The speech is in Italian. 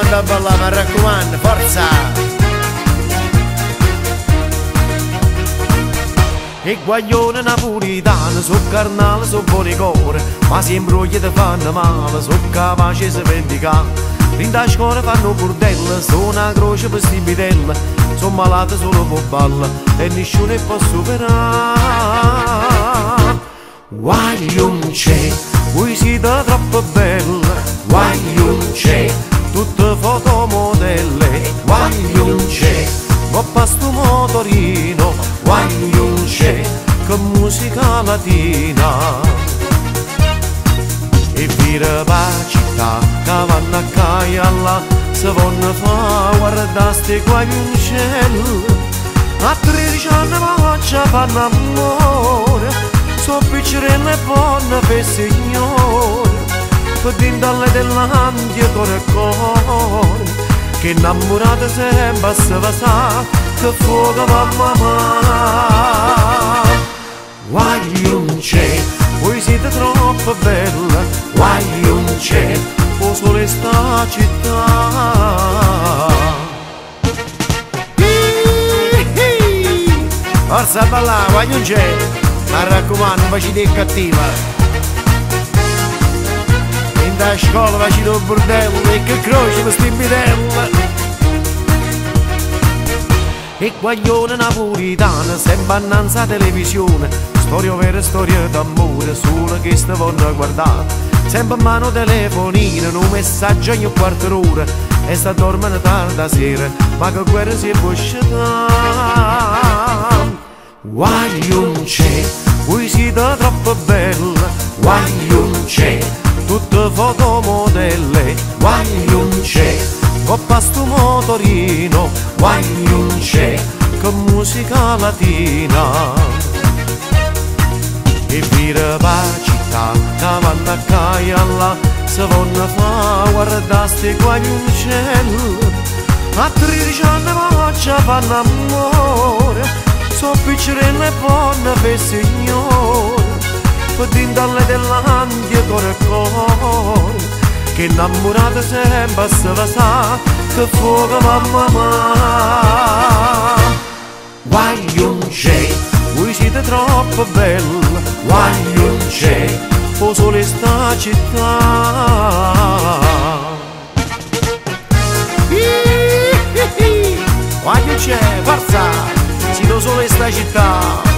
da ballare, mi raccomando, forza! E guaglione napolitano, so carnale, so buoni cuore, ma si imbroglia te fanno male, so capace se vendicare. In da scuola fanno burdella, sono una croce per sti bidelli, sono malato solo per balla e nessuno può superare. Guaglione, voi siete troppo belle, guaglione, tutte fotomodelle, guaglione. Coppa sto motorino, guaglione, che musica latina. E vira pa città, che vanno a caglialla, se vanno fa guarda ste guaglione. A 13 anni faccia fanno amore, so piccirelle e buone per signore, per dindalle dell'andia con il cuore. Che innamorata sempre se va sa che fuoco mamma ma. Guaglione, voi siete troppo bella, guaglione, o sole sta città. Forza a ballare, guaglione, ma raccomando, non facete cattiva. Da scuola faccio il bordello e che croce per sti bidelli. E guaglione napolitana, sempre annanzi alla televisione, storia vera, storia d'amore, solo che ste vanno a guardare. Sempre a mano telefonina, un messaggio ogni quarto d'ora, e sta dormendo tarda sera, ma che guerra si può scegliere. Guaglione, voi siete troppo bella, guaglione, tutte fotomodelle, guaglione, coppa sto motorino, guaglione, che musica latina. E vira pa città, che vanno a caglialla, se vanno fa guarda ste guaglione. A 13 anni faccia fanno amore, so piccirelle e buone per signore, per dindalle dell'andia con il cuore. Che innamorata sempre se va sa che fuoco mamma ma. Guaglione, voi siete troppo bella, guaglione, o sole sta città. Guaglione, forza, siete sole sta città.